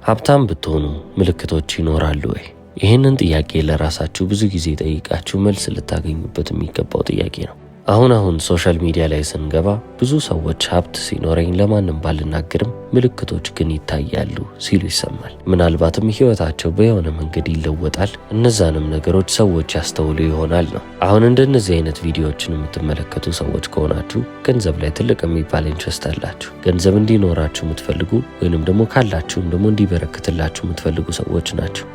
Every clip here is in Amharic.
ሀብታም ብትሆኑ ምልክቶች ይኖራሉ ወይ? ይህንን ጥያቄ ለራሳችሁ ብዙ ጊዜ ጠይቃችሁ መልስ ልታገኙበት የሚገባው ጥያቄ ነው። አሁን ሶሻል ሚዲያ ላይ ስንገባ ብዙ ሰዎች ሀብት ሲኖረኝ ለማንም ባልናገርም ምልክቶች ግን ይታያሉ ሲሉ ይሰማል። ምናልባትም ህይወታቸው በየሆነ መንገድ ይለወጣል፣ እነዛንም ነገሮች ሰዎች ያስተውሉ ይሆናል ነው። አሁን እንደነዚህ አይነት ቪዲዮዎችን የምትመለከቱ ሰዎች ከሆናችሁ ገንዘብ ላይ ትልቅ የሚባል ኢንትረስት አላችሁ። ገንዘብ እንዲኖራችሁ የምትፈልጉ ወይንም ደግሞ ካላችሁም ደግሞ እንዲበረክትላችሁ የምትፈልጉ ሰዎች ናቸው።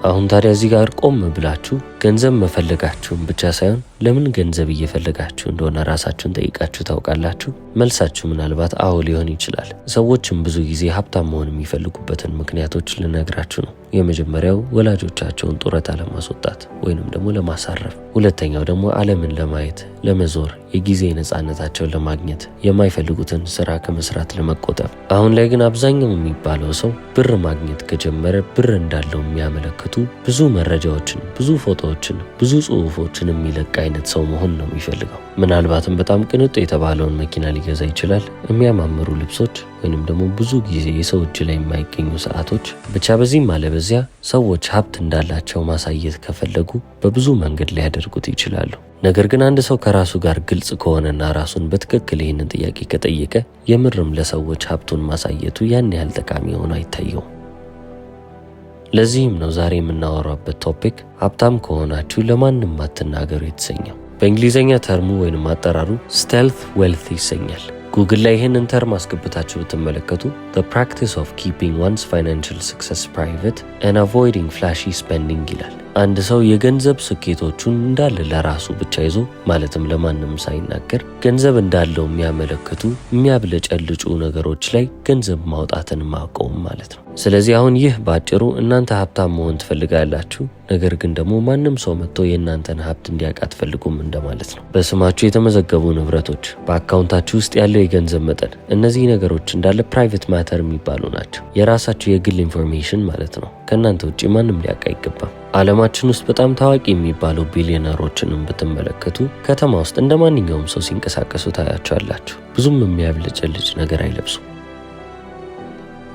አሁን ታዲያ እዚህ ጋር ቆም ብላችሁ ገንዘብ መፈለጋችሁን ብቻ ሳይሆን ለምን ገንዘብ እየፈለጋችሁ እንደሆነ ራሳችሁን ጠይቃችሁ ታውቃላችሁ? መልሳችሁ ምናልባት አዎ ሊሆን ይችላል። ሰዎችም ብዙ ጊዜ ሀብታም መሆን የሚፈልጉበትን ምክንያቶች ልነግራችሁ ነው። የመጀመሪያው ወላጆቻቸውን ጡረታ ለማስወጣት ወይንም ደግሞ ለማሳረፍ፣ ሁለተኛው ደግሞ ዓለምን ለማየት ለመዞር፣ የጊዜ ነፃነታቸውን ለማግኘት፣ የማይፈልጉትን ስራ ከመስራት ለመቆጠብ። አሁን ላይ ግን አብዛኛው የሚባለው ሰው ብር ማግኘት ከጀመረ ብር እንዳለው የሚያመለክቱ ብዙ መረጃዎችን፣ ብዙ ፎቶዎችን፣ ብዙ ጽሁፎችን የሚለቅ አይነት ሰው መሆን ነው የሚፈልገው። ምናልባትም በጣም ቅንጡ የተባለውን መኪና ሊገዛ ይችላል፣ የሚያማምሩ ልብሶች ወይንም ደግሞ ብዙ ጊዜ የሰው እጅ ላይ የማይገኙ ሰዓቶች። ብቻ በዚህም አለ በዚያ ሰዎች ሀብት እንዳላቸው ማሳየት ከፈለጉ በብዙ መንገድ ሊያደርጉት ይችላሉ። ነገር ግን አንድ ሰው ከራሱ ጋር ግልጽ ከሆነና ራሱን በትክክል ይህንን ጥያቄ ከጠየቀ የምርም ለሰዎች ሀብቱን ማሳየቱ ያን ያህል ጠቃሚ ሆኖ አይታየውም። ለዚህም ነው ዛሬ የምናወራበት ቶፒክ ሀብታም ከሆናችሁ ለማንም አትናገሩ የተሰኘው። በእንግሊዝኛ ተርሙ ወይንም አጠራሩ ስቴልት ዌልት ይሰኛል። ጉግል ላይ ይህንን ተርም አስገብታችሁ ብትመለከቱ the practice of keeping one's financial success private and avoiding flashy spending ይላል። አንድ ሰው የገንዘብ ስኬቶቹን እንዳለ ለራሱ ብቻ ይዞ ማለትም ለማንም ሳይናገር ገንዘብ እንዳለው የሚያመለክቱ የሚያብለጨልጩ ነገሮች ላይ ገንዘብ ማውጣትን ማቆም ማለት ነው። ስለዚህ አሁን ይህ ባጭሩ እናንተ ሀብታም መሆን ትፈልጋላችሁ፣ ነገር ግን ደግሞ ማንም ሰው መጥቶ የእናንተን ሀብት እንዲያውቅ አትፈልጉም እንደማለት ነው። በስማችሁ የተመዘገቡ ንብረቶች፣ በአካውንታችሁ ውስጥ ያለው የገንዘብ መጠን፣ እነዚህ ነገሮች እንዳለ ፕራይቬት ማተር የሚባሉ ናቸው። የራሳችሁ የግል ኢንፎርሜሽን ማለት ነው። ከእናንተ ውጭ ማንም ሊያውቅ አይገባም። ዓለማችን ውስጥ በጣም ታዋቂ የሚባሉ ቢሊዮነሮችንም ብትመለከቱ ከተማ ውስጥ እንደ ማንኛውም ሰው ሲንቀሳቀሱ ታያቸዋላችሁ። ብዙም የሚያብለጨልጭ ነገር አይለብሱም።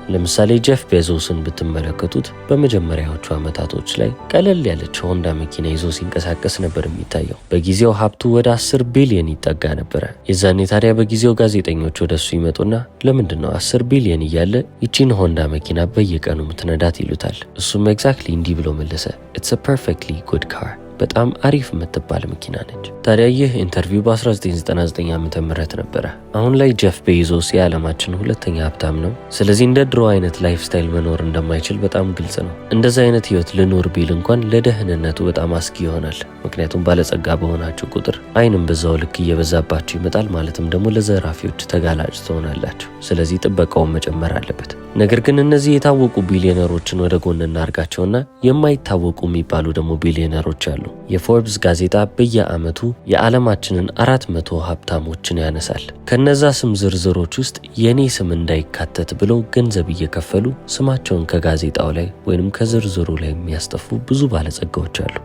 ለምሳሌ ጄፍ ቤዞስን ብትመለከቱት በመጀመሪያዎቹ ዓመታቶች ላይ ቀለል ያለች ሆንዳ መኪና ይዞ ሲንቀሳቀስ ነበር የሚታየው። በጊዜው ሀብቱ ወደ 10 ቢሊዮን ይጠጋ ነበረ። የዛኔ ታዲያ በጊዜው ጋዜጠኞች ወደሱ ይመጡና ለምንድነው 10 ቢሊዮን እያለ ይቺን ሆንዳ መኪና በየቀኑ ምትነዳት ይሉታል። እሱም ኤግዛክትሊ እንዲህ ብሎ መለሰ፣ ኢትስ አ ፐርፌክትሊ ጉድ ካር፣ በጣም አሪፍ የምትባል መኪና ነች። ታዲያ ይህ ኢንተርቪው በ1999 ዓመተ ምህረት ነበረ። አሁን ላይ ጄፍ ቤዞስ የዓለማችን ሁለተኛ ሀብታም ነው። ስለዚህ እንደ ድሮ አይነት ላይፍ ስታይል መኖር እንደማይችል በጣም ግልጽ ነው። እንደዛ አይነት ህይወት ልኖር ቢል እንኳን ለደህንነቱ በጣም አስጊ ይሆናል። ምክንያቱም ባለጸጋ በሆናችሁ ቁጥር አይንም በዛው ልክ እየበዛባችሁ ይመጣል። ማለትም ደግሞ ለዘራፊዎች ተጋላጭ ትሆናላችሁ። ስለዚህ ጥበቃውን መጨመር አለበት። ነገር ግን እነዚህ የታወቁ ቢሊዮነሮችን ወደ ጎን እናርጋቸውና የማይታወቁ የሚባሉ ደግሞ ቢሊዮነሮች አሉ። የፎርብስ ጋዜጣ በየዓመቱ የዓለማችንን 400 ሀብታሞችን ያነሳል። ከነዛ ስም ዝርዝሮች ውስጥ የኔ ስም እንዳይካተት ብለው ገንዘብ እየከፈሉ ስማቸውን ከጋዜጣው ላይ ወይንም ከዝርዝሩ ላይ የሚያስጠፉ ብዙ ባለጸጋዎች አሉ።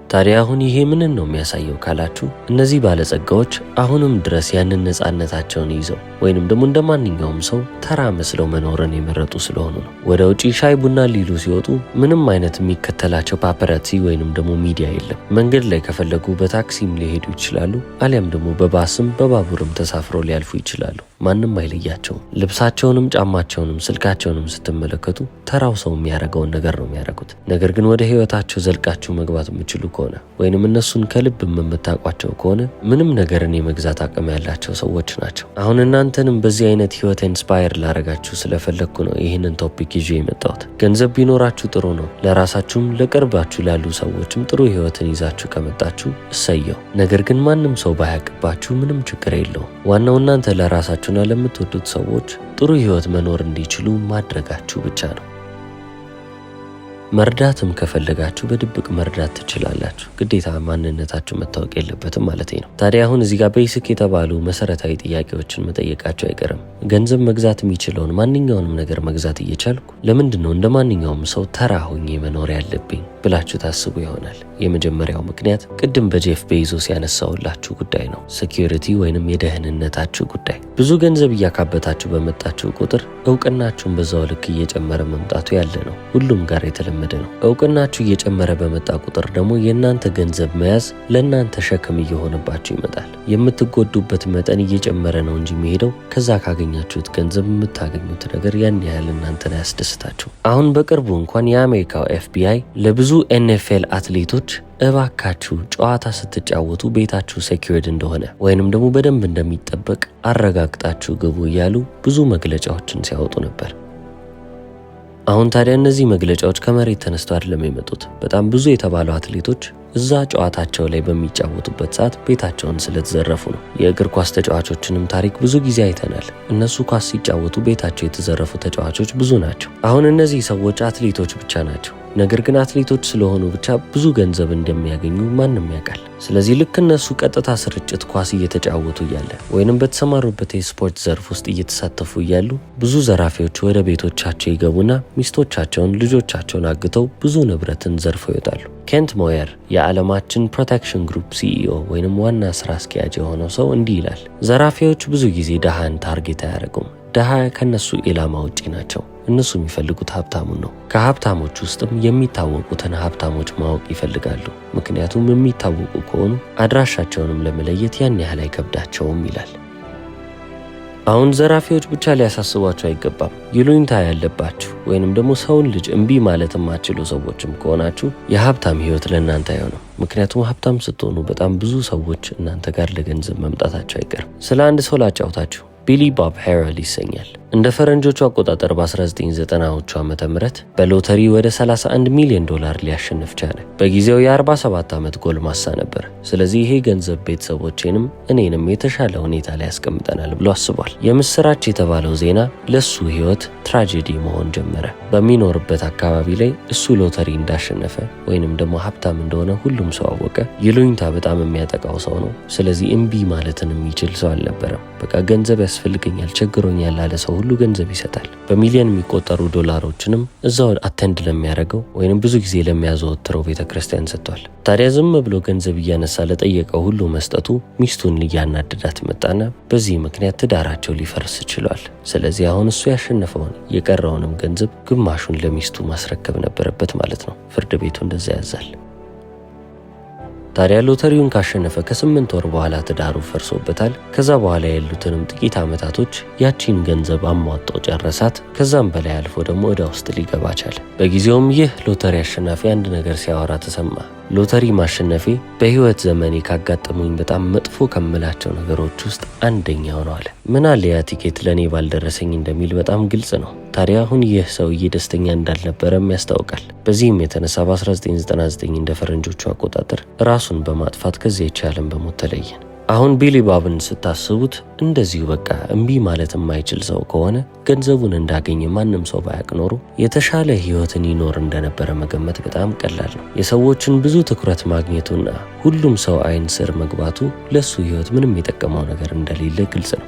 ታዲያ አሁን ይሄ ምንን ነው የሚያሳየው ካላችሁ፣ እነዚህ ባለጸጋዎች አሁንም ድረስ ያንን ነፃነታቸውን ይዘው ወይንም ደግሞ እንደ ማንኛውም ሰው ተራ መስለው መኖርን የመረጡ ስለሆኑ ነው። ወደ ውጪ ሻይ ቡና ሊሉ ሲወጡ ምንም አይነት የሚከተላቸው ፓፓራሲ ወይንም ደግሞ ሚዲያ የለም። መንገድ ላይ ከፈለጉ በታክሲም ሊሄዱ ይችላሉ፣ አሊያም ደግሞ በባስም በባቡርም ተሳፍረው ሊያልፉ ይችላሉ። ማንም አይለያቸውም። ልብሳቸውንም ጫማቸውንም ስልካቸውንም ስትመለከቱ ተራው ሰው የሚያደርገውን ነገር ነው የሚያደርጉት። ነገር ግን ወደ ህይወታቸው ዘልቃችሁ መግባት የምችሉ ከሆነ ወይንም እነሱን ከልብ የምታውቋቸው ከሆነ ምንም ነገርን የመግዛት አቅም ያላቸው ሰዎች ናቸው። አሁን እናንተንም በዚህ አይነት ህይወት ኢንስፓየር ላረጋችሁ ስለፈለግኩ ነው ይህንን ቶፒክ ይዤ የመጣሁት። ገንዘብ ቢኖራችሁ ጥሩ ነው። ለራሳችሁም ለቅርባችሁ ላሉ ሰዎችም ጥሩ ህይወትን ይዛችሁ ከመጣችሁ እሰየው። ነገር ግን ማንም ሰው ባያውቅባችሁ ምንም ችግር የለውም። ዋናው እናንተ ለራሳችሁና ለምትወዱት ሰዎች ጥሩ ህይወት መኖር እንዲችሉ ማድረጋችሁ ብቻ ነው። መርዳትም ከፈለጋችሁ በድብቅ መርዳት ትችላላችሁ። ግዴታ ማንነታችሁ መታወቅ የለበትም ማለት ነው። ታዲያ አሁን እዚህ ጋር ቤሲክ የተባሉ መሰረታዊ ጥያቄዎችን መጠየቃቸው አይቀርም። ገንዘብ መግዛት የሚችለውን ማንኛውንም ነገር መግዛት እየቻልኩ ለምንድን ነው እንደ ማንኛውም ሰው ተራ ሆኜ መኖር ያለብኝ ብላችሁ ታስቡ ይሆናል። የመጀመሪያው ምክንያት ቅድም በጄፍ ቤዞስ ያነሳውላችሁ ጉዳይ ነው። ሴኩሪቲ ወይንም የደህንነታችሁ ጉዳይ። ብዙ ገንዘብ እያካበታችሁ በመጣችሁ ቁጥር እውቅናችሁን በዛው ልክ እየጨመረ መምጣቱ ያለ ነው። ሁሉም ጋር የተለመደ ነው። እውቅናችሁ እየጨመረ በመጣ ቁጥር ደግሞ የእናንተ ገንዘብ መያዝ ለእናንተ ሸክም እየሆነባችሁ ይመጣል። የምትጎዱበት መጠን እየጨመረ ነው እንጂ የሚሄደው ከዛ ካገኛችሁት ገንዘብ የምታገኙት ነገር ያን ያህል እናንተን አያስደስታችሁ። አሁን በቅርቡ እንኳን የአሜሪካው FBI ለብዙ NFL አትሌቶች እባካችሁ ጨዋታ ስትጫወቱ ቤታችሁ ሴኩሪድ እንደሆነ ወይንም ደግሞ በደንብ እንደሚጠበቅ አረጋግጣችሁ ግቡ እያሉ ብዙ መግለጫዎችን ሲያወጡ ነበር። አሁን ታዲያ እነዚህ መግለጫዎች ከመሬት ተነስተው አይደለም የመጡት። በጣም ብዙ የተባሉ አትሌቶች እዛ ጨዋታቸው ላይ በሚጫወቱበት ሰዓት ቤታቸውን ስለተዘረፉ ነው። የእግር ኳስ ተጫዋቾችንም ታሪክ ብዙ ጊዜ አይተናል። እነሱ ኳስ ሲጫወቱ ቤታቸው የተዘረፉ ተጫዋቾች ብዙ ናቸው። አሁን እነዚህ ሰዎች አትሌቶች ብቻ ናቸው። ነገር ግን አትሌቶች ስለሆኑ ብቻ ብዙ ገንዘብ እንደሚያገኙ ማንም ያውቃል። ስለዚህ ልክ እነሱ ቀጥታ ስርጭት ኳስ እየተጫወቱ እያለ ወይንም በተሰማሩበት የስፖርት ዘርፍ ውስጥ እየተሳተፉ እያሉ ብዙ ዘራፊዎች ወደ ቤቶቻቸው ይገቡና ሚስቶቻቸውን፣ ልጆቻቸውን አግተው ብዙ ንብረትን ዘርፈው ይወጣሉ። ኬንት ሞየር የዓለማችን ፕሮቴክሽን ግሩፕ CEO ወይንም ዋና ስራ አስኪያጅ የሆነው ሰው እንዲህ ይላል። ዘራፊዎች ብዙ ጊዜ ድሃን ታርጌት አያደርጉም። ድሃ ከነሱ ኢላማ ውጪ ናቸው። እነሱ የሚፈልጉት ሀብታሙን ነው። ከሀብታሞች ውስጥም የሚታወቁትን ሀብታሞች ማወቅ ይፈልጋሉ። ምክንያቱም የሚታወቁ ከሆኑ አድራሻቸውንም ለመለየት ያን ያህል አይከብዳቸውም ይላል። አሁን ዘራፊዎች ብቻ ሊያሳስቧችሁ አይገባም። ይሉኝታ ያለባችሁ ወይንም ደግሞ ሰውን ልጅ እምቢ ማለት የማትችሉ ሰዎችም ከሆናችሁ የሀብታም ህይወት ለእናንተ አይሆንም። ምክንያቱም ሀብታም ስትሆኑ በጣም ብዙ ሰዎች እናንተ ጋር ለገንዘብ መምጣታቸው አይቀርም። ስለ አንድ ሰው ላጫውታችሁ። ቢሊ ቦብ ሄረል ይሰኛል። እንደ ፈረንጆቹ አቆጣጠር በ1990ዎቹ ዓመተ ምህረት በሎተሪ ወደ $31 ሚሊዮን ሊያሸንፍ ቻለ። በጊዜው የ47 ዓመት ጎልማሳ ነበር። ስለዚህ ይሄ ገንዘብ ቤተሰቦቼንም እኔንም የተሻለ ሁኔታ ላይ ያስቀምጠናል ብሎ አስቧል። የምስራች የተባለው ዜና ለሱ ህይወት ትራጀዲ መሆን ጀመረ። በሚኖርበት አካባቢ ላይ እሱ ሎተሪ እንዳሸነፈ ወይንም ደግሞ ሀብታም እንደሆነ ሁሉም ሰው አወቀ። ይሉኝታ በጣም የሚያጠቃው ሰው ነው። ስለዚህ እምቢ ማለትን የሚችል ሰው አልነበረም። በቃ ገንዘብ ያስፈልገኛል፣ ቸግሮኛል ላለ ሰው ሁሉ ገንዘብ ይሰጣል። በሚሊዮን የሚቆጠሩ ዶላሮችንም እዛው አቴንድ ለሚያደርገው ወይንም ብዙ ጊዜ ለሚያዘወትረው ቤተክርስቲያን ሰጥቷል። ታዲያ ዝም ብሎ ገንዘብ እያነሳ ለጠየቀው ሁሉ መስጠቱ ሚስቱን እያናደዳት መጣና በዚህ ምክንያት ትዳራቸው ሊፈርስ ችሏል። ስለዚህ አሁን እሱ ያሸነፈውን የቀረውንም ገንዘብ ግማሹን ለሚስቱ ማስረከብ ነበረበት ማለት ነው። ፍርድ ቤቱ እንደዛ ያዛል። ታዲያ ሎተሪውን ካሸነፈ ከ8 ወር በኋላ ትዳሩ ፈርሶበታል። ከዛ በኋላ ያሉትንም ጥቂት ዓመታቶች ያቺን ገንዘብ አሟጦ ጨረሳት። ከዛም በላይ አልፎ ደግሞ ዕዳ ውስጥ ሊገባ ቻለ። በጊዜውም ይህ ሎተሪ አሸናፊ አንድ ነገር ሲያወራ ተሰማ። ሎተሪ ማሸነፌ በህይወት ዘመኔ ካጋጠሙኝ በጣም መጥፎ ከምላቸው ነገሮች ውስጥ አንደኛው ነው አለ። ምናለ ያ ቲኬት ለኔ ባልደረሰኝ እንደሚል በጣም ግልጽ ነው። ታዲያ አሁን ይህ ሰውዬ ደስተኛ እንዳልነበረም ያስታውቃል። በዚህም የተነሳ በ1999 እንደ ፈረንጆቹ አቆጣጠር ራሱን በማጥፋት ከዚህ ዓለም በሞት ተለየ። አሁን ቢሊ ቦብን ስታስቡት እንደዚሁ በቃ እምቢ ማለት የማይችል ሰው ከሆነ ገንዘቡን እንዳገኘ ማንም ሰው ባያቅ ኖሮ የተሻለ ህይወትን ይኖር እንደነበረ መገመት በጣም ቀላል ነው። የሰዎችን ብዙ ትኩረት ማግኘቱና ሁሉም ሰው አይን ስር መግባቱ ለሱ ህይወት ምንም የጠቀመው ነገር እንደሌለ ግልጽ ነው።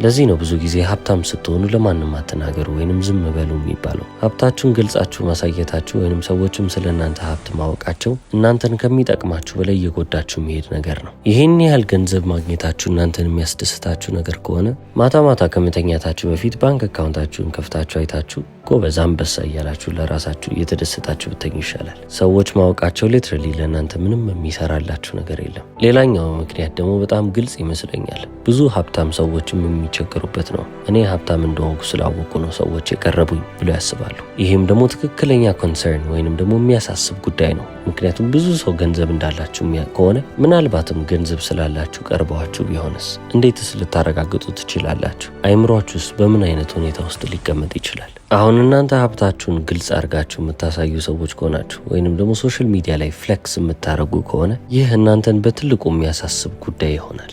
ለዚህ ነው ብዙ ጊዜ ሀብታም ስትሆኑ ለማንም አትናገሩ ወይንም ዝም በሉ የሚባለው። ሀብታችሁን ገልጻችሁ ማሳየታችሁ ወይንም ሰዎችም ስለ እናንተ ሀብት ማወቃቸው እናንተን ከሚጠቅማችሁ በላይ እየጎዳችሁ የሚሄድ ነገር ነው። ይህን ያህል ገንዘብ ማግኘታችሁ እናንተን የሚያስደስታችሁ ነገር ከሆነ ማታ ማታ ከመተኛታችሁ በፊት ባንክ አካውንታችሁን ከፍታችሁ አይታችሁ ጎበዝ አንበሳ እያላችሁ ለራሳችሁ እየተደሰታችሁ ብተኙ ይሻላል። ሰዎች ማወቃቸው ሊትራሊ ለእናንተ ምንም የሚሰራላችሁ ነገር የለም። ሌላኛው ምክንያት ደግሞ በጣም ግልጽ ይመስለኛል። ብዙ ሀብታም ሰዎችም የሚቸገሩበት ነው። እኔ ሀብታም እንደሆንኩ ስላወቁ ነው ሰዎች የቀረቡኝ ብሎ ያስባሉ። ይህም ደግሞ ትክክለኛ ኮንሰርን ወይንም ደግሞ የሚያሳስብ ጉዳይ ነው። ምክንያቱም ብዙ ሰው ገንዘብ እንዳላችሁ ከሆነ ምናልባትም ገንዘብ ስላላችሁ ቀርበዋችሁ ቢሆንስ እንዴትስ ልታረጋግጡ ትችላላችሁ? አይምሯችሁስ በምን አይነት ሁኔታ ውስጥ ሊቀመጥ ይችላል? አሁን እናንተ ሀብታችሁን ግልጽ አድርጋችሁ የምታሳዩ ሰዎች ከሆናችሁ ወይንም ደግሞ ሶሻል ሚዲያ ላይ ፍሌክስ የምታደርጉ ከሆነ ይህ እናንተን በትልቁ የሚያሳስብ ጉዳይ ይሆናል።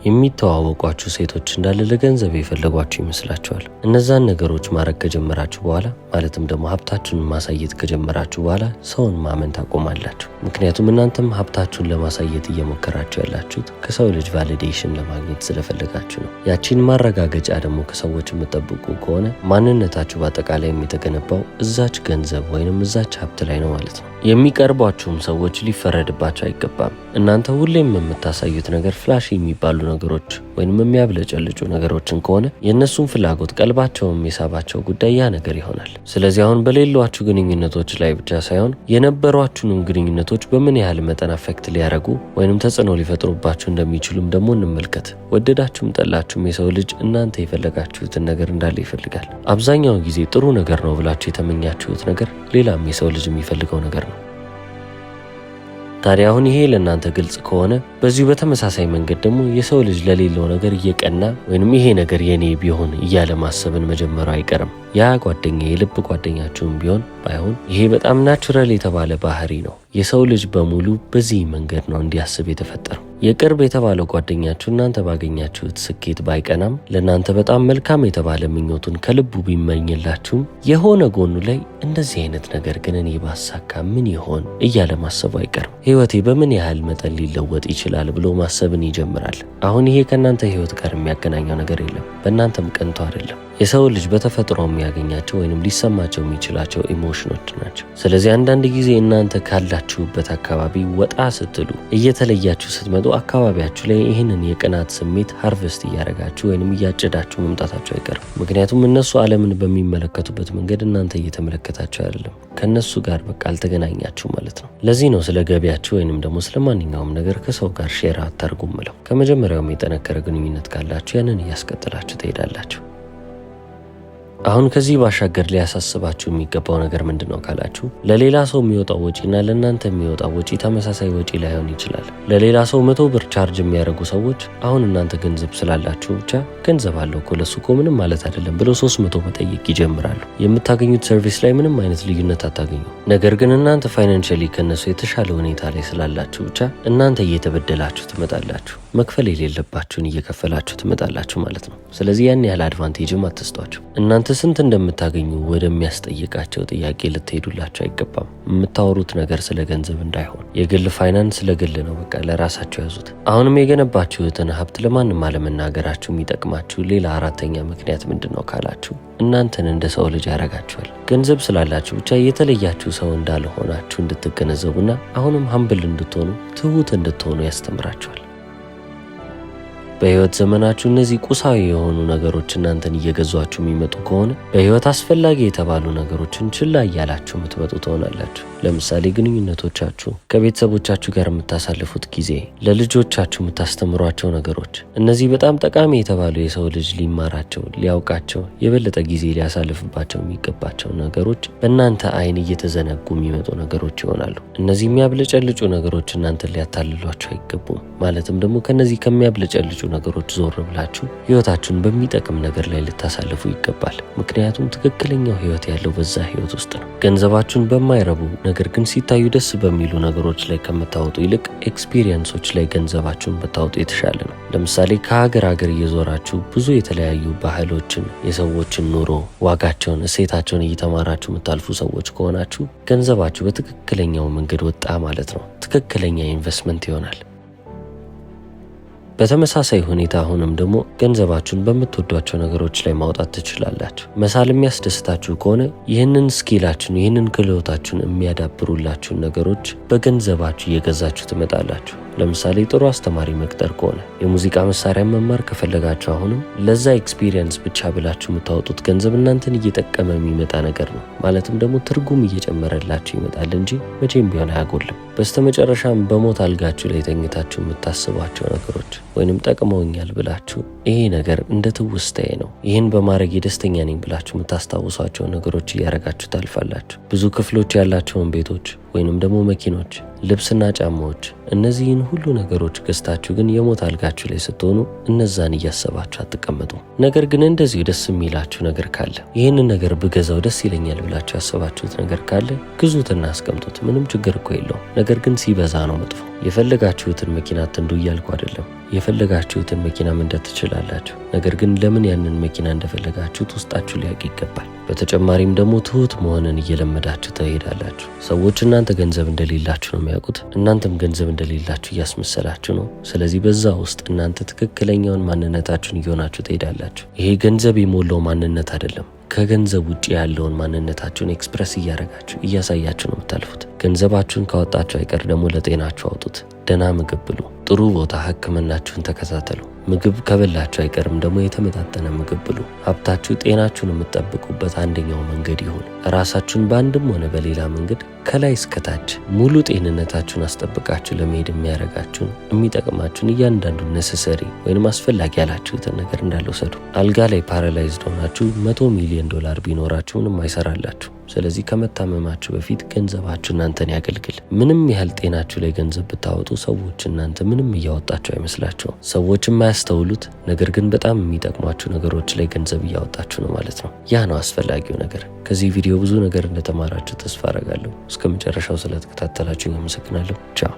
የሚተዋወቋችሁ ሴቶች እንዳለ ለገንዘብ የፈለጓችሁ ይመስላችኋል። እነዛን ነገሮች ማድረግ ከጀመራችሁ በኋላ ማለትም ደግሞ ሀብታችሁን ማሳየት ከጀመራችሁ በኋላ ሰውን ማመን ታቆማላችሁ። ምክንያቱም እናንተም ሀብታችሁን ለማሳየት እየሞከራችሁ ያላችሁት ከሰው ልጅ ቫሊዴሽን ለማግኘት ስለፈለጋችሁ ነው። ያቺን ማረጋገጫ ደግሞ ከሰዎች የምትጠብቁ ከሆነ ማንነታችሁ በአጠቃላይ የተገነባው እዛች ገንዘብ ወይንም እዛች ሀብት ላይ ነው ማለት ነው። የሚቀርቧችሁም ሰዎች ሊፈረድባቸው አይገባም። እናንተ ሁሌም የምታሳዩት ነገር ፍላሽ የሚባሉ ነገሮች ወይንም የሚያብለጨልጩ ነገሮችን ከሆነ የእነሱን ፍላጎት ቀልባቸውም የሳባቸው ጉዳይ ያ ነገር ይሆናል። ስለዚህ አሁን በሌሏችሁ ግንኙነቶች ላይ ብቻ ሳይሆን የነበሯችሁንም ግንኙነቶች በምን ያህል መጠን አፌክት ሊያደርጉ ወይንም ተጽዕኖ ሊፈጥሩባችሁ እንደሚችሉም ደግሞ እንመልከት። ወደዳችሁም ጠላችሁም የሰው ልጅ እናንተ የፈለጋችሁትን ነገር እንዳለ ይፈልጋል። አብዛኛው ጊዜ ጥሩ ነገር ነው ብላችሁ የተመኛችሁት ነገር ሌላም የሰው ልጅ የሚፈልገው ነገር ነው። ታዲያ አሁን ይሄ ለእናንተ ግልጽ ከሆነ በዚሁ በተመሳሳይ መንገድ ደግሞ የሰው ልጅ ለሌለው ነገር እየቀና ወይንም ይሄ ነገር የኔ ቢሆን እያለ ማሰብን መጀመሩ አይቀርም። ያ ጓደኛ የልብ ጓደኛችሁም ቢሆን ባይሆን ይሄ በጣም ናቹራል የተባለ ባህሪ ነው። የሰው ልጅ በሙሉ በዚህ መንገድ ነው እንዲያስብ የተፈጠረው። የቅርብ የተባለው ጓደኛችሁ እናንተ ባገኛችሁት ስኬት ባይቀናም ለእናንተ በጣም መልካም የተባለ ምኞቱን ከልቡ ቢመኝላችሁም የሆነ ጎኑ ላይ እንደዚህ አይነት ነገር ግን እኔ ባሳካ ምን ይሆን እያለ ማሰቡ አይቀርም። ህይወቴ በምን ያህል መጠን ሊለወጥ ይችላል ብሎ ማሰብን ይጀምራል። አሁን ይሄ ከእናንተ ህይወት ጋር የሚያገናኘው ነገር የለም። በእናንተም ቀንቶ አይደለም። የሰው ልጅ በተፈጥሮ የሚያገኛቸው ወይንም ሊሰማቸው የሚችላቸው ኢሞሽኖች ናቸው። ስለዚህ አንዳንድ ጊዜ እናንተ ካላችሁበት አካባቢ ወጣ ስትሉ እየተለያችሁ ስትመጡ አካባቢያችሁ ላይ ይህንን የቅናት ስሜት ሃርቨስት እያደረጋችሁ ወይንም እያጨዳችሁ መምጣታችሁ አይቀርም። ምክንያቱም እነሱ ዓለምን በሚመለከቱበት መንገድ እናንተ እየተመለከታችሁ አይደለም። ከነሱ ጋር በቃ አልተገናኛችሁ ማለት ነው። ለዚህ ነው ስለ ገቢያችሁ ወይንም ደግሞ ስለ ማንኛውም ነገር ከሰው ጋር ሼር አታርጉም ምለው። ከመጀመሪያውም የጠነከረ ግንኙነት ካላችሁ ያንን እያስቀጥላችሁ ትሄዳላችሁ። አሁን ከዚህ ባሻገር ሊያሳስባችሁ የሚገባው ነገር ምንድነው ካላችሁ ለሌላ ሰው የሚወጣው ወጪና ለእናንተ የሚወጣው ወጪ ተመሳሳይ ወጪ ላይሆን ይችላል። ለሌላ ሰው 100 ብር ቻርጅ የሚያደርጉ ሰዎች አሁን እናንተ ገንዘብ ስላላችሁ ብቻ ገንዘብ አለው እኮ ለሱ እኮ ምንም ማለት አይደለም ብለው 300 መጠየቅ ይጀምራሉ። የምታገኙት ሰርቪስ ላይ ምንም አይነት ልዩነት አታገኙ። ነገር ግን እናንተ ፋይናንሻሊ ከነሱ የተሻለ ሁኔታ ላይ ስላላችሁ ብቻ እናንተ እየተበደላችሁ ትመጣላችሁ። መክፈል የሌለባችሁን እየከፈላችሁ ትመጣላችሁ ማለት ነው። ስለዚህ ያን ያህል አድቫንቴጅም አትስጧቸው። እናንተ ስንት እንደምታገኙ ወደሚያስጠይቃቸው ጥያቄ ልትሄዱላቸው አይገባም። የምታወሩት ነገር ስለ ገንዘብ እንዳይሆን። የግል ፋይናንስ ለግል ነው፣ በቃ ለራሳችሁ ያዙት። አሁንም የገነባችሁትን ሀብት ለማንም አለመናገራችሁ የሚጠቅማችሁ ሌላ አራተኛ ምክንያት ምንድነው ካላችሁ እናንተን እንደ ሰው ልጅ ያረጋችኋል። ገንዘብ ስላላችሁ ብቻ የተለያችሁ ሰው እንዳልሆናችሁ እንድትገነዘቡና አሁንም ሀምብል እንድትሆኑ ትሁት እንድትሆኑ ያስተምራችኋል። በህይወት ዘመናችሁ እነዚህ ቁሳዊ የሆኑ ነገሮች እናንተን እየገዟችሁ የሚመጡ ከሆነ በህይወት አስፈላጊ የተባሉ ነገሮችን ችላ እያላችሁ የምትመጡ ትሆናላችሁ። ለምሳሌ ግንኙነቶቻችሁ፣ ከቤተሰቦቻችሁ ጋር የምታሳልፉት ጊዜ፣ ለልጆቻችሁ የምታስተምሯቸው ነገሮች፣ እነዚህ በጣም ጠቃሚ የተባሉ የሰው ልጅ ሊማራቸው፣ ሊያውቃቸው፣ የበለጠ ጊዜ ሊያሳልፍባቸው የሚገባቸው ነገሮች በእናንተ አይን እየተዘነጉ የሚመጡ ነገሮች ይሆናሉ። እነዚህ የሚያብለጨልጩ ነገሮች እናንተን ሊያታልሏቸው አይገቡም። ማለትም ደግሞ ከነዚህ ከሚያብለጨልጩ ነገሮች ዞር ብላችሁ ህይወታችሁን በሚጠቅም ነገር ላይ ልታሳልፉ ይገባል። ምክንያቱም ትክክለኛው ህይወት ያለው በዛ ህይወት ውስጥ ነው። ገንዘባችሁን በማይረቡ ነገር ግን ሲታዩ ደስ በሚሉ ነገሮች ላይ ከምታወጡ ይልቅ ኤክስፒሪየንሶች ላይ ገንዘባችሁን ብታወጡ የተሻለ ነው። ለምሳሌ ከሀገር ሀገር እየዞራችሁ ብዙ የተለያዩ ባህሎችን፣ የሰዎችን ኑሮ፣ ዋጋቸውን፣ እሴታቸውን እየተማራችሁ የምታልፉ ሰዎች ከሆናችሁ ገንዘባችሁ በትክክለኛው መንገድ ወጣ ማለት ነው። ትክክለኛ ኢንቨስትመንት ይሆናል። በተመሳሳይ ሁኔታ አሁንም ደግሞ ገንዘባችሁን በምትወዷቸው ነገሮች ላይ ማውጣት ትችላላችሁ። መሳል የሚያስደስታችሁ ከሆነ ይህንን ስኪላችሁን፣ ይህንን ክህሎታችሁን የሚያዳብሩላችሁን ነገሮች በገንዘባችሁ እየገዛችሁ ትመጣላችሁ። ለምሳሌ ጥሩ አስተማሪ መቅጠር ከሆነ፣ የሙዚቃ መሳሪያ መማር ከፈለጋችሁ አሁንም ለዛ ኤክስፒሪየንስ ብቻ ብላችሁ የምታወጡት ገንዘብ እናንተን እየጠቀመ የሚመጣ ነገር ነው። ማለትም ደግሞ ትርጉም እየጨመረላችሁ ይመጣል እንጂ መቼም ቢሆን አያጎልም። በስተመጨረሻም በሞት አልጋችሁ ላይ ተኝታችሁ የምታስቧቸው ነገሮች ወይንም ጠቅመውኛል ብላችሁ ይሄ ነገር እንደ ትውስታዬ ነው፣ ይህን በማድረግ ደስተኛ ነኝ ብላችሁ የምታስታውሷቸው ነገሮች እያረጋችሁ ታልፋላችሁ። ብዙ ክፍሎች ያላቸውን ቤቶች ወይንም ደግሞ መኪኖች፣ ልብስና ጫማዎች፣ እነዚህን ሁሉ ነገሮች ገዝታችሁ ግን የሞት አልጋችሁ ላይ ስትሆኑ እነዛን እያሰባችሁ አትቀመጡ። ነገር ግን እንደዚሁ ደስ የሚላችሁ ነገር ካለ ይህንን ነገር ብገዛው ደስ ይለኛል ብላችሁ ያሰባችሁት ነገር ካለ ግዙትና አስቀምጡት። ምንም ችግር እኮ የለውም። ነገር ግን ሲበዛ ነው መጥፎ። የፈለጋችሁትን መኪና አትንዱ እያልኩ አይደለም። የፈለጋችሁትን መኪና መንዳት ትችላላችሁ። ነገር ግን ለምን ያንን መኪና እንደፈለጋችሁት ውስጣችሁ ሊያውቅ ይገባል። በተጨማሪም ደግሞ ትሁት መሆንን እየለመዳችሁ ትሄዳላችሁ። ሰዎች እናንተ ገንዘብ እንደሌላችሁ ነው የሚያውቁት። እናንተም ገንዘብ እንደሌላችሁ እያስመሰላችሁ ነው። ስለዚህ በዛ ውስጥ እናንተ ትክክለኛውን ማንነታችሁን እየሆናችሁ ትሄዳላችሁ። ይሄ ገንዘብ የሞላው ማንነት አይደለም። ከገንዘብ ውጭ ያለውን ማንነታችሁን ኤክስፕረስ እያደረጋችሁ እያሳያችሁ ነው የምታልፉት። ገንዘባችሁን ካወጣችሁ አይቀር ደግሞ ለጤናችሁ አውጡት። ደህና ምግብ ብሉ። ጥሩ ቦታ ሕክምናችሁን ተከታተሉ። ምግብ ከበላችሁ አይቀርም ደግሞ የተመጣጠነ ምግብ ብሉ። ሀብታችሁ ጤናችሁን የምትጠብቁበት አንደኛው መንገድ ይሁን። ራሳችሁን በአንድም ሆነ በሌላ መንገድ ከላይ እስከታች ሙሉ ጤንነታችሁን አስጠብቃችሁ ለመሄድ የሚያደርጋችሁን የሚጠቅማችሁን እያንዳንዱን ነሰሰሪ ወይንም አስፈላጊ ያላችሁትን ነገር እንዳልወሰዱ። አልጋ ላይ ፓራላይዝድ ሆናችሁ $100 ሚሊዮን ቢኖራችሁ ምንም አይሰራላችሁ። ስለዚህ ከመታመማችሁ በፊት ገንዘባችሁ እናንተን ያገልግል። ምንም ያህል ጤናችሁ ላይ ገንዘብ ብታወጡ ሰዎች እናንተ ምንም እያወጣችሁ አይመስላቸውም። ሰዎች የማያስተውሉት ነገር ግን በጣም የሚጠቅሟችሁ ነገሮች ላይ ገንዘብ እያወጣችሁ ነው ማለት ነው። ያ ነው አስፈላጊው ነገር። ከዚህ ቪዲዮ ብዙ ነገር እንደተማራችሁ ተስፋ አረጋለሁ። እስከ መጨረሻው ስለተከታተላችሁ አመሰግናለሁ። ቻው።